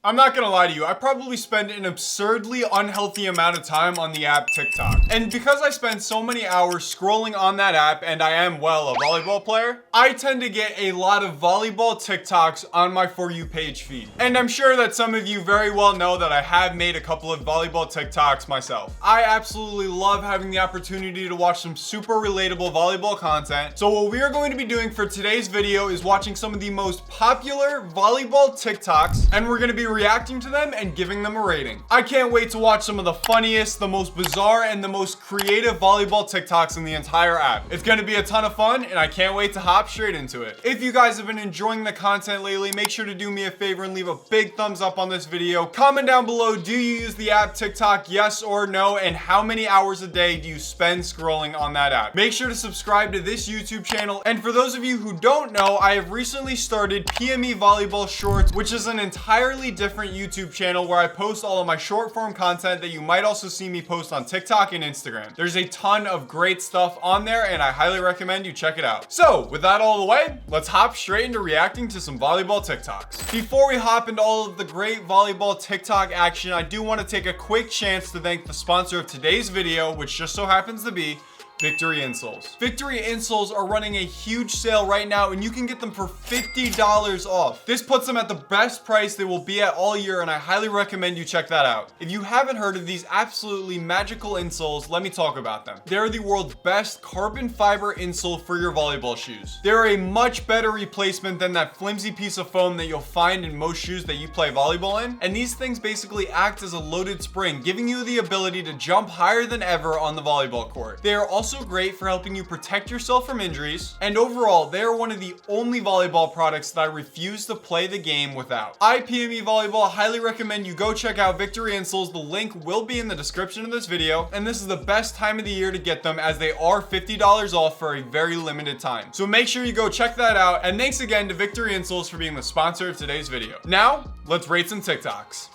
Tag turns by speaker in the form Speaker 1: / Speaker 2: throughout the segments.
Speaker 1: I'm not gonna lie to you, I probably spend an absurdly unhealthy amount of time on the app TikTok. And because I spend so many hours scrolling on that app, and I am, well, a volleyball player, I tend to get a lot of volleyball TikToks on my For You page feed. And I'm sure that some of you very well know that I have made a couple of volleyball TikToks myself. I absolutely love having the opportunity to watch some super relatable volleyball content. So what we are going to be doing for today's video is watching some of the most popular volleyball TikToks, and we're gonna be reacting to them and giving them a rating. I can't wait to watch some of the funniest, the most bizarre, and the most creative volleyball TikToks in the entire app. It's gonna be a ton of fun, and I can't wait to hop straight into it. If you guys have been enjoying the content lately, make sure to do me a favor and leave a big thumbs up on this video. Comment down below, do you use the app TikTok, yes or no, and how many hours a day do you spend scrolling on that app? Make sure to subscribe to this YouTube channel, and for those of you who don't know, I have recently started PME Volleyball Shorts, which is an entirely different YouTube channel where I post all of my short form content that you might also see me post on TikTok and Instagram. There's a ton of great stuff on there, and I highly recommend you check it out. So with that all the way, let's hop straight into reacting to some volleyball TikToks. Before we hop into all of the great volleyball TikTok action, I do want to take a quick chance to thank the sponsor of today's video, which just so happens to be VKTRY Insoles. VKTRY Insoles are running a huge sale right now, and you can get them for $50 off. This puts them at the best price they will be at all year, and I highly recommend you check that out. If you haven't heard of these absolutely magical insoles, let me talk about them. They're the world's best carbon fiber insole for your volleyball shoes. They're a much better replacement than that flimsy piece of foam that you'll find in most shoes that you play volleyball in, and these things basically act as a loaded spring, giving you the ability to jump higher than ever on the volleyball court. They are also great for helping you protect yourself from injuries, and overall they are one of the only volleyball products that I refuse to play the game without. PME Volleyball highly recommend you go check out VKTRY Insoles. The link will be in the description of this video, and this is the best time of the year to get them as they are $50 off for a very limited time. So make sure you go check that out, and thanks again to VKTRY Insoles for being the sponsor of today's video. Now let's rate some TikToks.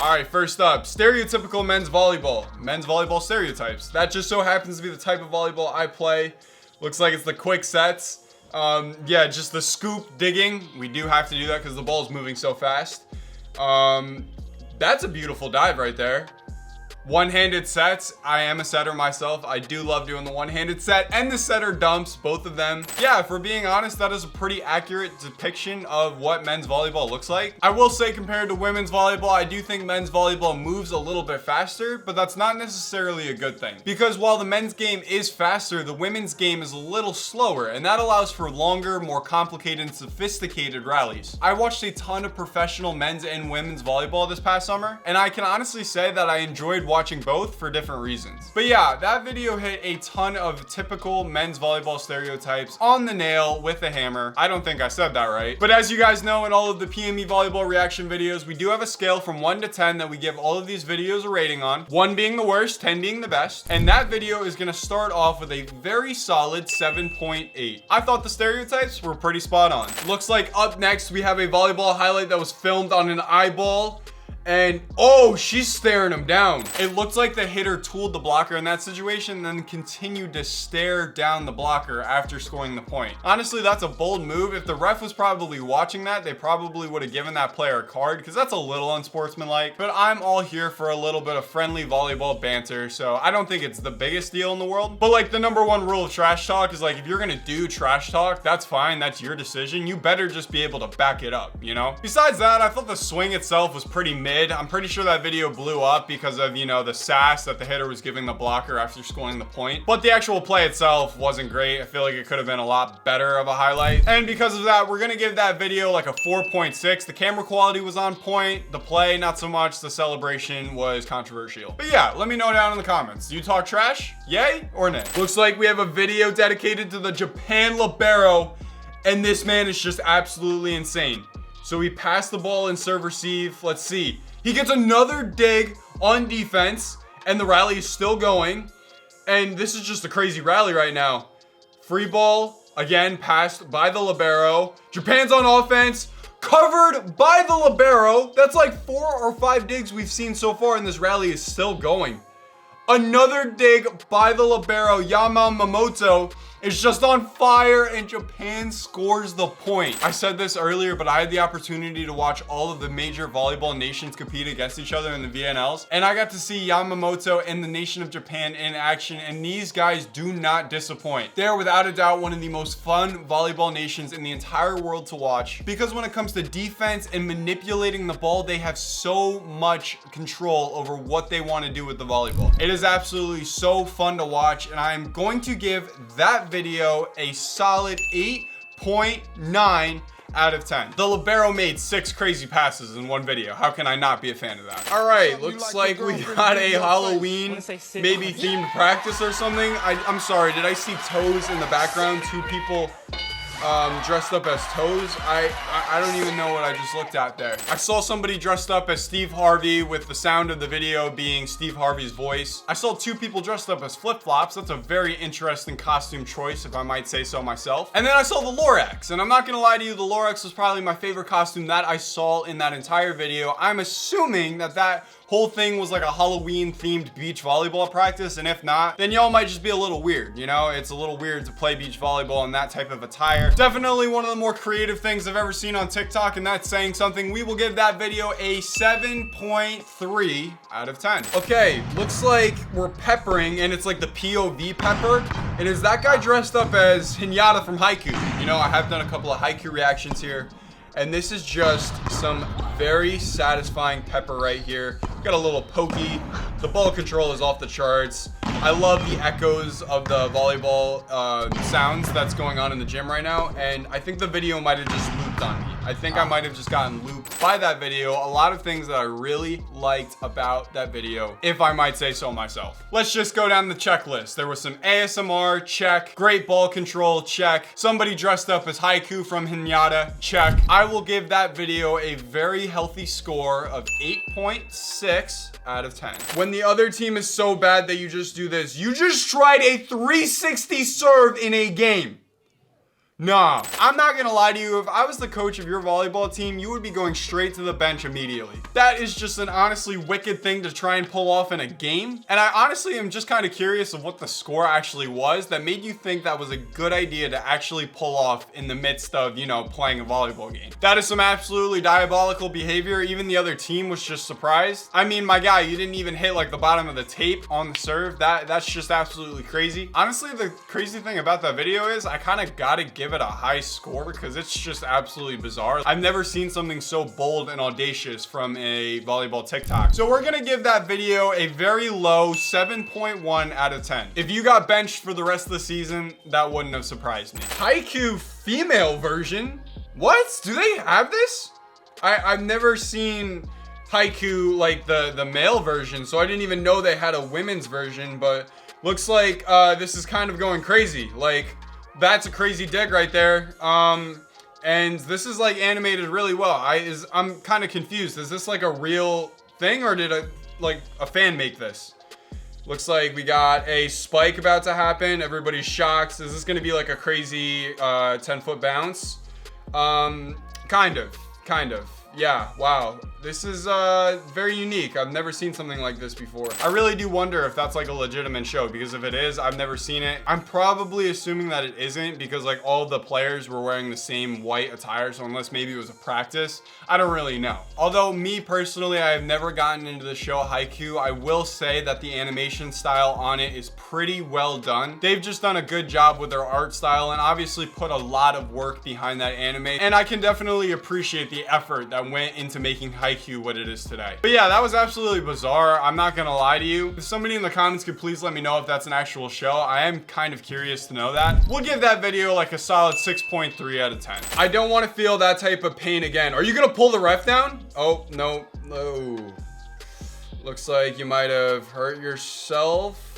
Speaker 1: All right, first up, stereotypical men's volleyball. Men's volleyball stereotypes. That just so happens to be the type of volleyball I play. Looks like it's the quick sets. Yeah, just the scoop digging. We do have to do that because the ball is moving so fast. That's a beautiful dive right there. One-handed sets. I am a setter myself. I do love doing the one-handed set and the setter dumps, both of them. Yeah, if we're being honest, that is a pretty accurate depiction of what men's volleyball looks like. I will say compared to women's volleyball, I do think men's volleyball moves a little bit faster, but that's not necessarily a good thing. Because while the men's game is faster, the women's game is a little slower, and that allows for longer, more complicated and sophisticated rallies. I watched a ton of professional men's and women's volleyball this past summer, and I can honestly say that I enjoyed watching both for different reasons. But yeah, that video hit a ton of typical men's volleyball stereotypes on the nail with a hammer. I don't think I said that right. But as you guys know, in all of the PME volleyball reaction videos, we do have a scale from 1 to 10 that we give all of these videos a rating on. 1 being the worst, 10 being the best. And that video is gonna start off with a very solid 7.8. I thought the stereotypes were pretty spot on. Looks like up next we have a volleyball highlight that was filmed on an eyeball. And oh, she's staring him down. It looks like the hitter tooled the blocker in that situation and then continued to stare down the blocker after scoring the point. Honestly, that's a bold move. If the ref was probably watching that, they probably would have given that player a card because that's a little unsportsmanlike. But I'm all here for a little bit of friendly volleyball banter, so I don't think it's the biggest deal in the world. But like the #1 rule of trash talk is like, if you're gonna do trash talk, that's fine, that's your decision. You better just be able to back it up, you know? Besides that, I thought the swing itself was pretty mid. I'm pretty sure that video blew up because of, you know, the sass that the hitter was giving the blocker after scoring the point. But the actual play itself wasn't great. I feel like it could have been a lot better of a highlight. And because of that, we're gonna give that video like a 4.6. The camera quality was on point. The play, not so much. The celebration was controversial. But yeah, let me know down in the comments. Do you talk trash? Yay or nay? Looks like we have a video dedicated to the Japan libero, and this man is just absolutely insane. So he passed the ball in serve receive. Let's see. He gets another dig on defense, and the rally is still going. And this is just a crazy rally right now. Free ball, again, passed by the libero. Japan's on offense, covered by the libero. That's like 4 or 5 digs we've seen so far, and this rally is still going. Another dig by the libero, Yamamoto. is just on fire and Japan scores the point. I said this earlier, but I had the opportunity to watch all of the major volleyball nations compete against each other in the VNLs, and I got to see Yamamoto and the nation of Japan in action, and these guys do not disappoint. They are without a doubt one of the most fun volleyball nations in the entire world to watch, because when it comes to defense and manipulating the ball, they have so much control over what they want to do with the volleyball. It is absolutely so fun to watch, and I'm going to give that video a solid 8.9 out of 10. The libero made 6 crazy passes in one video. How can I not be a fan of that? All right, looks like we got a Halloween, maybe themed practice or something. I'm sorry, did I see toes in the background? 2 people dressed up as toes. I don't even know what I just looked at there. I saw somebody dressed up as Steve Harvey with the sound of the video being Steve Harvey's voice. I saw 2 people dressed up as flip-flops. That's a very interesting costume choice, if I might say so myself. And then I saw the Lorax, and I'm not gonna lie to you, the Lorax was probably my favorite costume that I saw in that entire video. I'm assuming that that whole thing was like a Halloween themed beach volleyball practice, and if not, then y'all might just be a little weird. You know, it's a little weird to play beach volleyball in that type of attire. Definitely one of the more creative things I've ever seen on TikTok, and that's saying something. We will give that video a 7.3 out of 10. Okay, looks like we're peppering, and it's like the POV pepper. And is that guy dressed up as Hinata from Haiku? You know, I have done a couple of Haiku reactions here, and this is just some very satisfying pepper right here. Got a little pokey. The ball control is off the charts. I love the echoes of the volleyball sounds that's going on in the gym right now, and I think the video might have just looped on me. I think I might have just gotten looped by that video. A lot of things that I really liked about that video, if I might say so myself. Let's just go down the checklist. There was some ASMR, check. Great ball control, check. Somebody dressed up as Haiku from Hinata, check. I will give that video a very healthy score of 8.6 out of 10. When the other team is so bad that you just do this, you just tried a 360 serve in a game. Nah, I'm not gonna lie to you. If I was the coach of your volleyball team, you would be going straight to the bench immediately. That is just an honestly wicked thing to try and pull off in a game. And I honestly am just kind of curious of what the score actually was that made you think that was a good idea to actually pull off in the midst of, you know, playing a volleyball game. That is some absolutely diabolical behavior. Even the other team was just surprised. I mean, my guy, you didn't even hit like the bottom of the tape on the serve. That's just absolutely crazy. Honestly, the crazy thing about that video is I kind of gotta give it a high score because it's just absolutely bizarre. I've never seen something so bold and audacious from a volleyball TikTok. So we're gonna give that video a very low 7.1 out of 10. If you got benched for the rest of the season, that wouldn't have surprised me. Haiku female version? What? Do they have this? I've never seen Haiku like the male version, so I didn't even know they had a women's version, but looks like this is kind of going crazy. Like, that's a crazy dig right there. And this is like animated really well. I'm kind of confused. Is this like a real thing, or did a fan make this? Looks like we got a spike about to happen. Everybody's shocked. Is this gonna be like a crazy 10-foot bounce? Kind of. Yeah, wow. This is very unique. I've never seen something like this before. I really do wonder if that's like a legitimate show, because if it is, I've never seen it. I'm probably assuming that it isn't, because like all the players were wearing the same white attire, so unless maybe it was a practice, I don't really know. Although me personally, I have never gotten into the show Haiku. I will say that the animation style on it is pretty well done. They've just done a good job with their art style and obviously put a lot of work behind that anime, and I can definitely appreciate the effort that went into making Haiku what it is today. But yeah, that was absolutely bizarre. I'm not gonna lie to you. If somebody in the comments could please let me know if that's an actual show. I am kind of curious to know that. We'll give that video like a solid 6.3 out of 10. I don't want to feel that type of pain again. Are you gonna pull the ref down? Oh, no. Looks like you might have hurt yourself.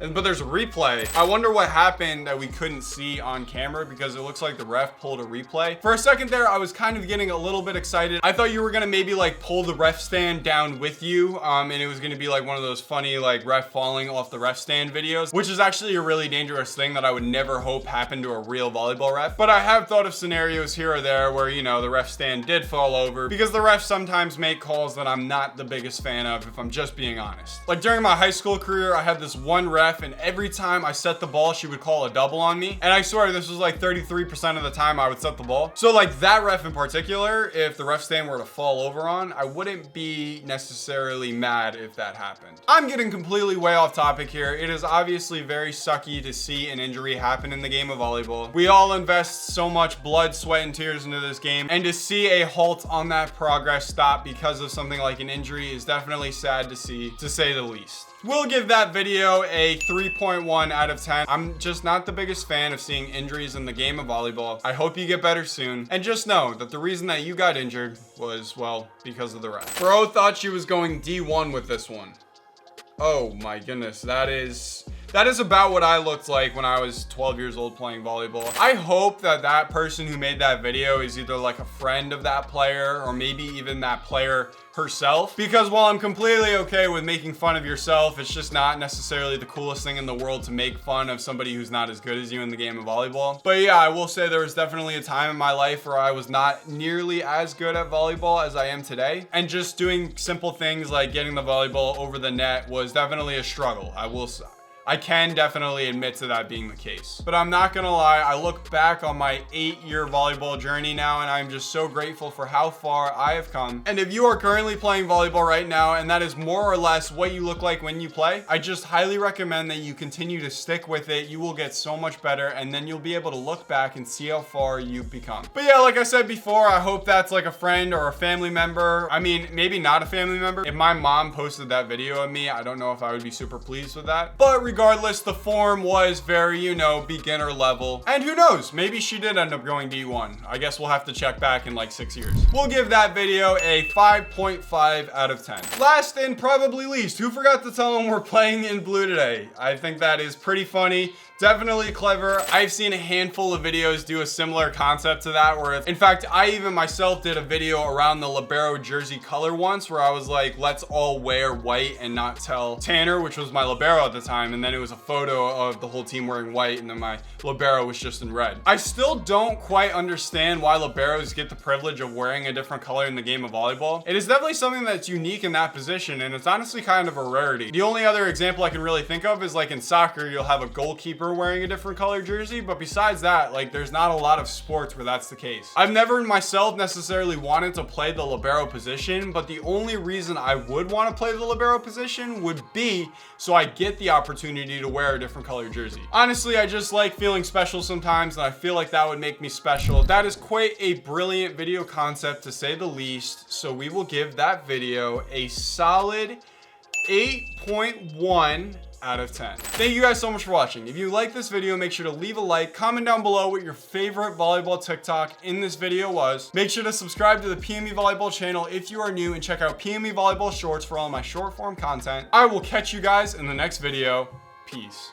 Speaker 1: But there's a replay. I wonder what happened that we couldn't see on camera, because it looks like the ref pulled a replay. For a second there, I was kind of getting a little bit excited. I thought you were gonna maybe like pull the ref stand down with you, and it was gonna be like one of those funny like ref falling off the ref stand videos, which is actually a really dangerous thing that I would never hope happened to a real volleyball ref. But I have thought of scenarios here or there where, you know, the ref stand did fall over, because the refs sometimes make calls that I'm not the biggest fan of, if I'm just being honest. Like during my high school career, I had this one ref ref, and every time I set the ball, she would call a double on me. And I swear this was like 33% of the time I would set the ball. So like that ref in particular, if the ref stand were to fall over on, I wouldn't be necessarily mad if that happened. I'm getting completely way off topic here. It is obviously very sucky to see an injury happen in the game of volleyball. We all invest so much blood, sweat, and tears into this game, and to see a halt on that progress stop because of something like an injury is definitely sad to see, to say the least. We'll give that video a 3.1 out of 10. I'm just not the biggest fan of seeing injuries in the game of volleyball. I hope you get better soon. And just know that the reason that you got injured was, well, because of the ref. Bro thought she was going D1 with this one. Oh my goodness, that is about what I looked like when I was 12 years old playing volleyball. I hope that that person who made that video is either like a friend of that player or maybe even that player herself, because while I'm completely okay with making fun of yourself, it's just not necessarily the coolest thing in the world to make fun of somebody who's not as good as you in the game of volleyball. But yeah, I will say there was definitely a time in my life where I was not nearly as good at volleyball as I am today, and just doing simple things like getting the volleyball over the net was definitely a struggle. I can definitely admit to that being the case. But I'm not gonna lie, I look back on my 8-year volleyball journey now, and I'm just so grateful for how far I have come. And if you are currently playing volleyball right now, and that is more or less what you look like when you play, I just highly recommend that you continue to stick with it. You will get so much better, and then you'll be able to look back and see how far you've become. But yeah, like I said before, I hope that's like a friend or a family member. I mean, maybe not a family member. If my mom posted that video of me, I don't know if I would be super pleased with that. But regardless, the form was very, you know, beginner level. And who knows, maybe she did end up going D1. I guess we'll have to check back in like 6 years. We'll give that video a 5.5 out of 10. Last and probably least, who forgot to tell them we're playing in blue today? I think that is pretty funny. Definitely clever. I've seen a handful of videos do a similar concept to that, where in fact, I even myself did a video around the libero jersey color once where I was like, let's all wear white and not tell Tanner, which was my libero at the time, and then it was a photo of the whole team wearing white and then my libero was just in red. I still don't quite understand why liberos get the privilege of wearing a different color in the game of volleyball. It is definitely something that's unique in that position, and it's honestly kind of a rarity. The only other example I can really think of is like in soccer, you'll have a goalkeeper wearing a different color jersey, but besides that, like there's not a lot of sports where that's the case. I've never myself necessarily wanted to play the libero position, but the only reason I would want to play the libero position would be so I get the opportunity to wear a different color jersey. Honestly, I just like feeling special sometimes, and I feel like that would make me special. That is quite a brilliant video concept to say the least, so we will give that video a solid 8.1 out of 10. Thank you guys so much for watching. If you like this video, make sure to leave a like, comment down below what your favorite volleyball TikTok in this video was. Make sure to subscribe to the PME Volleyball channel if you are new, and check out PME Volleyball Shorts for all my short form content. I will catch you guys in the next video. Peace.